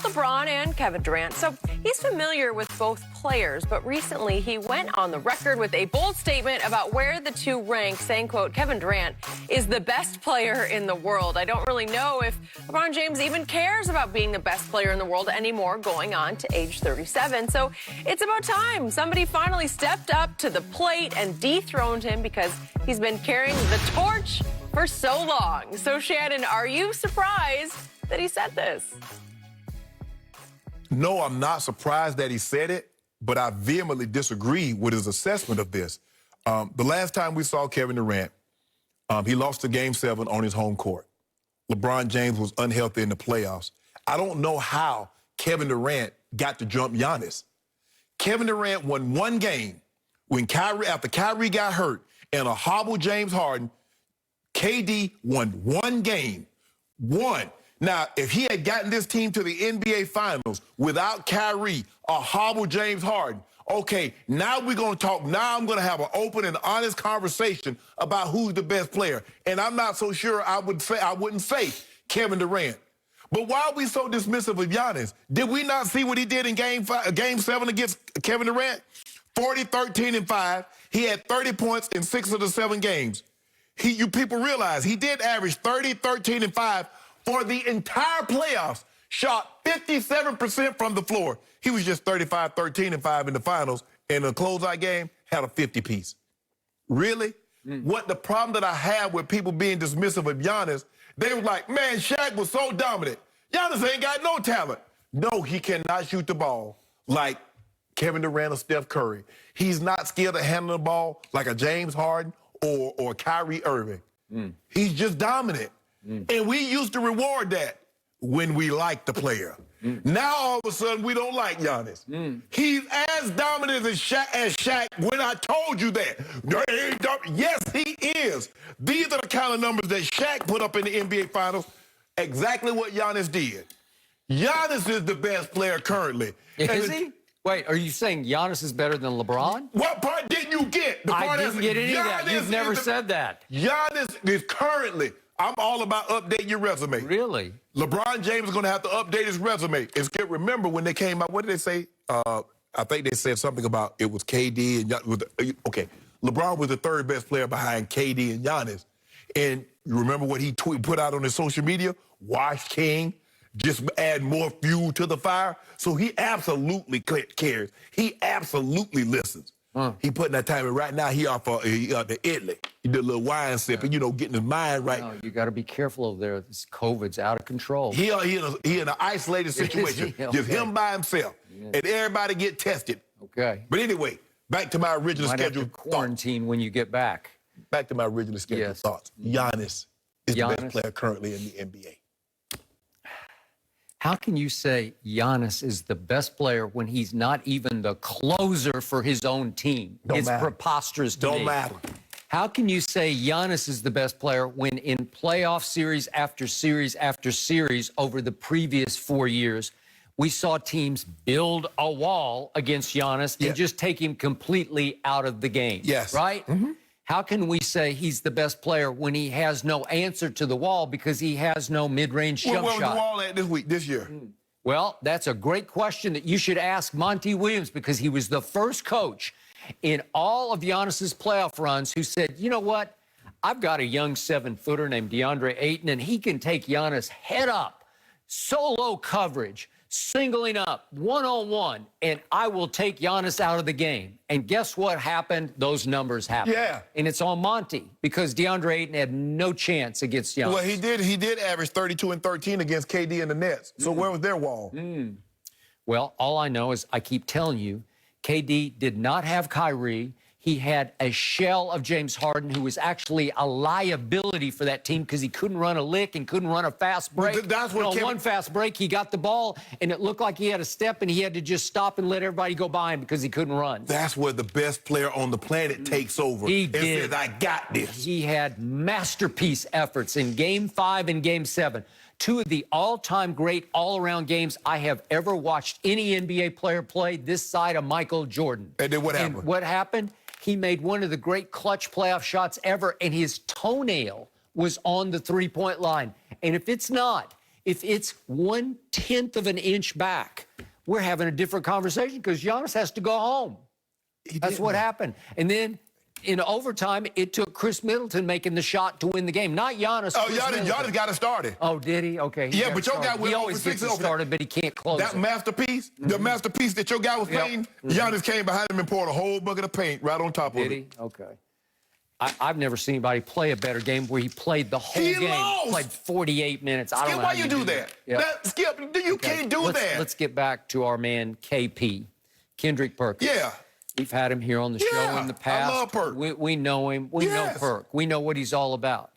LeBron and Kevin Durant. So he's familiar with both players, but recently he went on the record with a bold statement about where the two rank, saying, quote, Kevin Durant is the best player in the world. I don't really know if LeBron James even cares about being the best player in the world anymore, going on to age 37. So it's about time somebody finally stepped up to the plate and dethroned him, because he's been carrying the torch for so long. So Shannon, are you surprised that he said this? No, I'm not surprised that he said it, but I vehemently disagree with his assessment of this. The last time we saw Kevin Durant, he lost to Game 7 on his home court. LeBron James was unhealthy in the playoffs. I don't know how Kevin Durant got to jump Giannis. Kevin Durant won one game when after Kyrie got hurt and a hobbled James Harden. KD won one game. One. Now, if he had gotten this team to the NBA Finals without Kyrie, a hobbled James Harden, okay, now we're going to talk. Now I'm going to have an open and honest conversation about who's the best player. And I'm not so sure I wouldn't say Kevin Durant. But why are we so dismissive of Giannis? Did we not see what he did in Game 7 against Kevin Durant? 40, 13, and 5. He had 30 points in 6 of the 7 games. You people realize he did average 30, 13, and 5 for the entire playoffs. Shot 57% from the floor. He was just 35, 13, and 5 in the finals. In a closeout game, had a 50-piece. Really? What the problem that I have with people being dismissive of Giannis, they were like, man, Shaq was so dominant. Giannis ain't got no talent. No, he cannot shoot the ball like Kevin Durant or Steph Curry. He's not skilled at handling the ball like a James Harden or Kyrie Irving. He's just dominant. And we used to reward that when we liked the player. Now, all of a sudden, we don't like Giannis. He's as dominant as Shaq when I told you that. Yes, he is. These are the kind of numbers that Shaq put up in the NBA Finals. Exactly what Giannis did. Giannis is the best player currently. Is he? Wait, are you saying Giannis is better than LeBron? What part didn't you get? The part I didn't get any of that. You've never said that. Giannis is currently, I'm all about updating your resume. Really? LeBron James is going to have to update his resume. Remember when they came out, what did they say? I think they said something about it was KD and Giannis. Okay, LeBron was the third best player behind KD and Giannis. And you remember what he put out on his social media? Wash King. Just add more fuel to the fire. So he absolutely cares. He absolutely listens. He putting that time in right now. He off the Italy. He did a little wine sipping, getting his mind right. No, you got to be careful over there. This COVID's out of control. He in an isolated situation, Okay. just him by himself, and everybody get tested. Okay. But anyway, back to my original Might schedule. have to quarantine when you get back. Back to my original schedule thoughts. Giannis is the best player currently in the NBA. How can you say Giannis is the best player when he's not even the closer for his own team? It's preposterous to me. Don't matter. How can you say Giannis is the best player when in playoff series after series after series over the previous 4 years, we saw teams build a wall against Giannis and just take him completely out of the game? Yes. Right? How can we say he's the best player when he has no answer to the wall because he has no mid-range jump shot? Where was the wall at this year? Well, that's a great question that you should ask Monty Williams, because he was the first coach in all of Giannis's playoff runs who said, you know what? I've got a young 7-footer named DeAndre Ayton, and he can take Giannis head up, solo coverage, singling up, one-on-one, and I will take Giannis out of the game. And guess what happened? Those numbers happened. Yeah. And it's on Monty, because DeAndre Ayton had no chance against Giannis. Well, he did average 32 and 13 against KD and the Nets. So where was their wall? Well, all I know is I keep telling you, KD did not have Kyrie. He had a shell of James Harden, who was actually a liability for that team because he couldn't run a lick and couldn't run a fast break. Well, that's what one fast break, he got the ball, and it looked like he had a step, and he had to just stop and let everybody go by him because he couldn't run. That's where the best player on the planet takes over. He and did. says, I got this. He had masterpiece efforts in Game 5 and Game 7. Two of the all-time great all-around games I have ever watched any NBA player play this side of Michael Jordan. And then what happened? And what happened? He made one of the great clutch playoff shots ever, and his toenail was on the three-point line. And if it's not, if it's 1/10 of an inch back, we're having a different conversation because Giannis has to go home. That's what happened. And then in overtime, it took Chris Middleton making the shot to win the game, not Giannis. Oh, Giannis got it started. Oh, did he? Okay. Yeah, but your guy went he over always gets 6 it started, but he can't close that it. masterpiece, the masterpiece that your guy was playing, Giannis came behind him and poured a whole bucket of paint right on top of it. Did he? Okay. I've never seen anybody play a better game where he played the whole game. Lost. Played 48 minutes. I don't know Why how you do that? Skip, you can't do that. Let's get back to our man, KP, Kendrick Perkins. Yeah. We've had him here on the show in the past. I love Perk. We know him. We know Perk. We know what he's all about.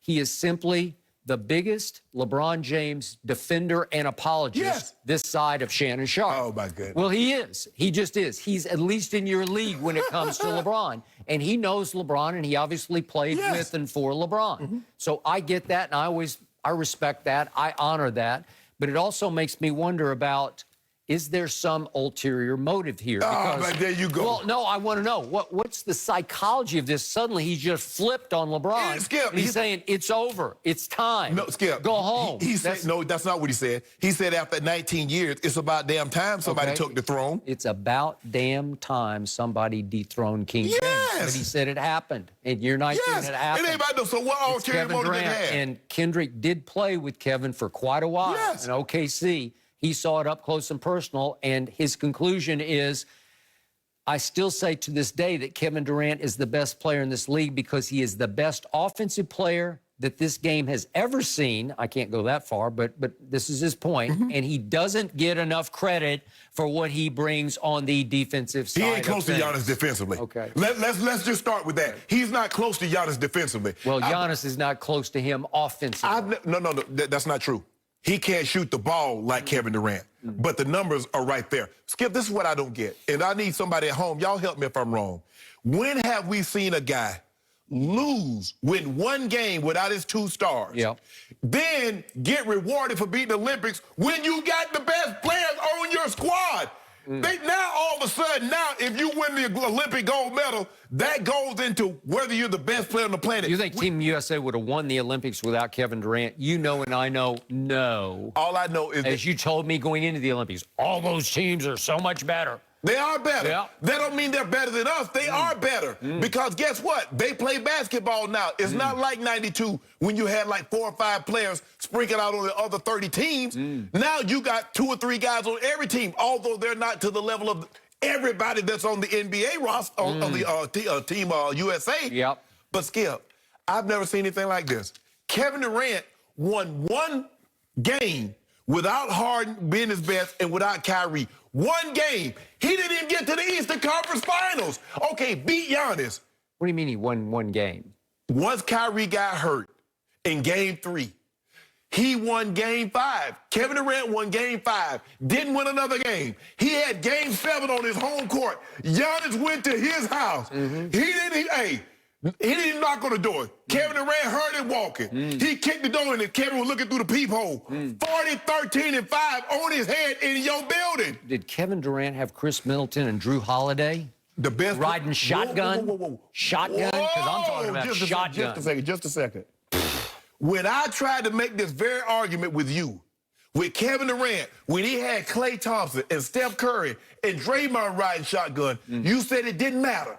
He is simply the biggest LeBron James defender and apologist this side of Shannon Sharpe. Oh, my goodness. Well, he is. He just is. He's at least in your league when it comes to LeBron. And he knows LeBron, and he obviously played with and for LeBron. So I get that, and I respect that. I honor that. But it also makes me wonder about, is there some ulterior motive here? Because, there you go. Well, no, I want to know. What's the psychology of this? Suddenly, he's just flipped on LeBron. Yeah, Skip, and he's saying, it's over. It's time. No, Skip. Go home. He said, no, that's not what he said. He said after 19 years, it's about damn time somebody took the throne. It's about damn time somebody dethroned King James. But he said it happened. In year 19, it happened. It ain't about no, so what ulterior motive did he have? And Kendrick did play with Kevin for quite a while in OKC. He saw it up close and personal, and his conclusion is, I still say to this day that Kevin Durant is the best player in this league because he is the best offensive player that this game has ever seen. I can't go that far, but this is his point. And he doesn't get enough credit for what he brings on the defensive side. He ain't close to Giannis defensively. Okay. Let's just start with that. He's not close to Giannis defensively. Well, Giannis is not close to him offensively. No, that's not true. He can't shoot the ball like Kevin Durant, but the numbers are right there. Skip, this is what I don't get, and I need somebody at home. Y'all help me if I'm wrong. When have we seen a guy win one game without his 2 stars, then get rewarded for beating the Olympics when you got the best players on your squad? Now, all of a sudden, if you win the Olympic gold medal, that goes into whether you're the best player on the planet. You think Team USA would have won the Olympics without Kevin Durant? You know and I know, no. All I know is as you told me going into the Olympics, all those teams are so much better. They are better. Yeah. That don't mean they're better than us. They are better. Because guess what? They play basketball now. It's not like 92 when you had like 4 or 5 players sprinkled out on the other 30 teams. Now you got 2 or 3 guys on every team, although they're not to the level of everybody that's on the NBA roster, on the Team USA. But Skip, I've never seen anything like this. Kevin Durant won one game without Harden being his best and without Kyrie. One game. He didn't even get to the Eastern Conference Finals. Okay, beat Giannis. What do you mean he won one game? Once Kyrie got hurt in Game 3, he won Game 5. Kevin Durant won Game 5. Didn't win another game. He had Game 7 on his home court. Giannis went to his house. He didn't knock on the door. Kevin Durant heard him walking. He kicked the door in and Kevin was looking through the peephole. 40, 13, and 5 on his head in your building. Did Kevin Durant have Chris Middleton and Drew Holiday? The best riding shotgun? Whoa. Shotgun? Because I'm talking about shotgun. Just a second. When I tried to make this very argument with you, with Kevin Durant, when he had Klay Thompson and Steph Curry and Draymond riding shotgun, you said it didn't matter.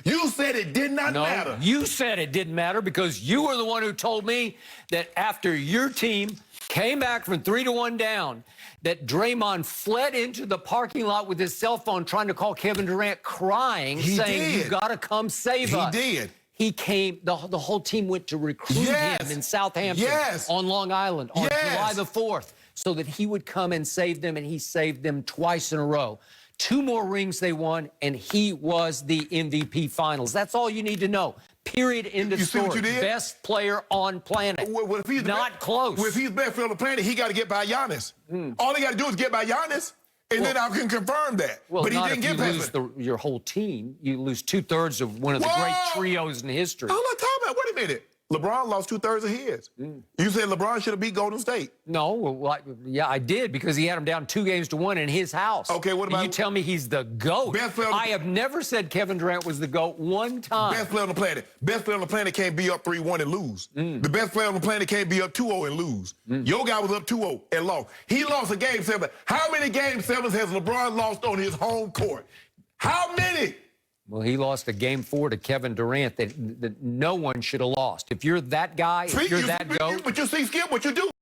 You said it did not matter. You said it didn't matter because you were the one who told me that after your team came back from 3-1 down, that Draymond fled into the parking lot with his cell phone trying to call Kevin Durant crying, saying, you got to come save us. He did. He came, the whole team went to recruit him in Southampton on Long Island on July the 4th so that he would come and save them, and he saved them twice in a row. 2 more rings they won, and he was the MVP finals. That's all you need to know. Period. End of story. Best player on planet. Well, if he's not close. Well, if he's best player on the planet, he got to get by Giannis. All he got to do is get by Giannis, and then I can confirm that. Well, but he didn't get past your whole team. You lose 2/3 of one of the great trios in history. Hold on, time out. Wait a minute. LeBron lost 2/3 of his. You said LeBron should have beat Golden State. No, well, yeah, I did because he had him down 2-1 in his house. Okay, what about... You tell me he's the GOAT. Best player I have never said Kevin Durant was the GOAT one time. Best player on the planet. Best player on the planet can't be up 3-1 and lose. The best player on the planet can't be up 2-0 and lose. Your guy was up 2-0 and lost. He lost a Game 7. How many Game 7s has LeBron lost on his home court? How many? Well, he lost a Game 4 to Kevin Durant that no one should have lost. If you're that guy, if you're that GOAT. But you see, Skip, what you do.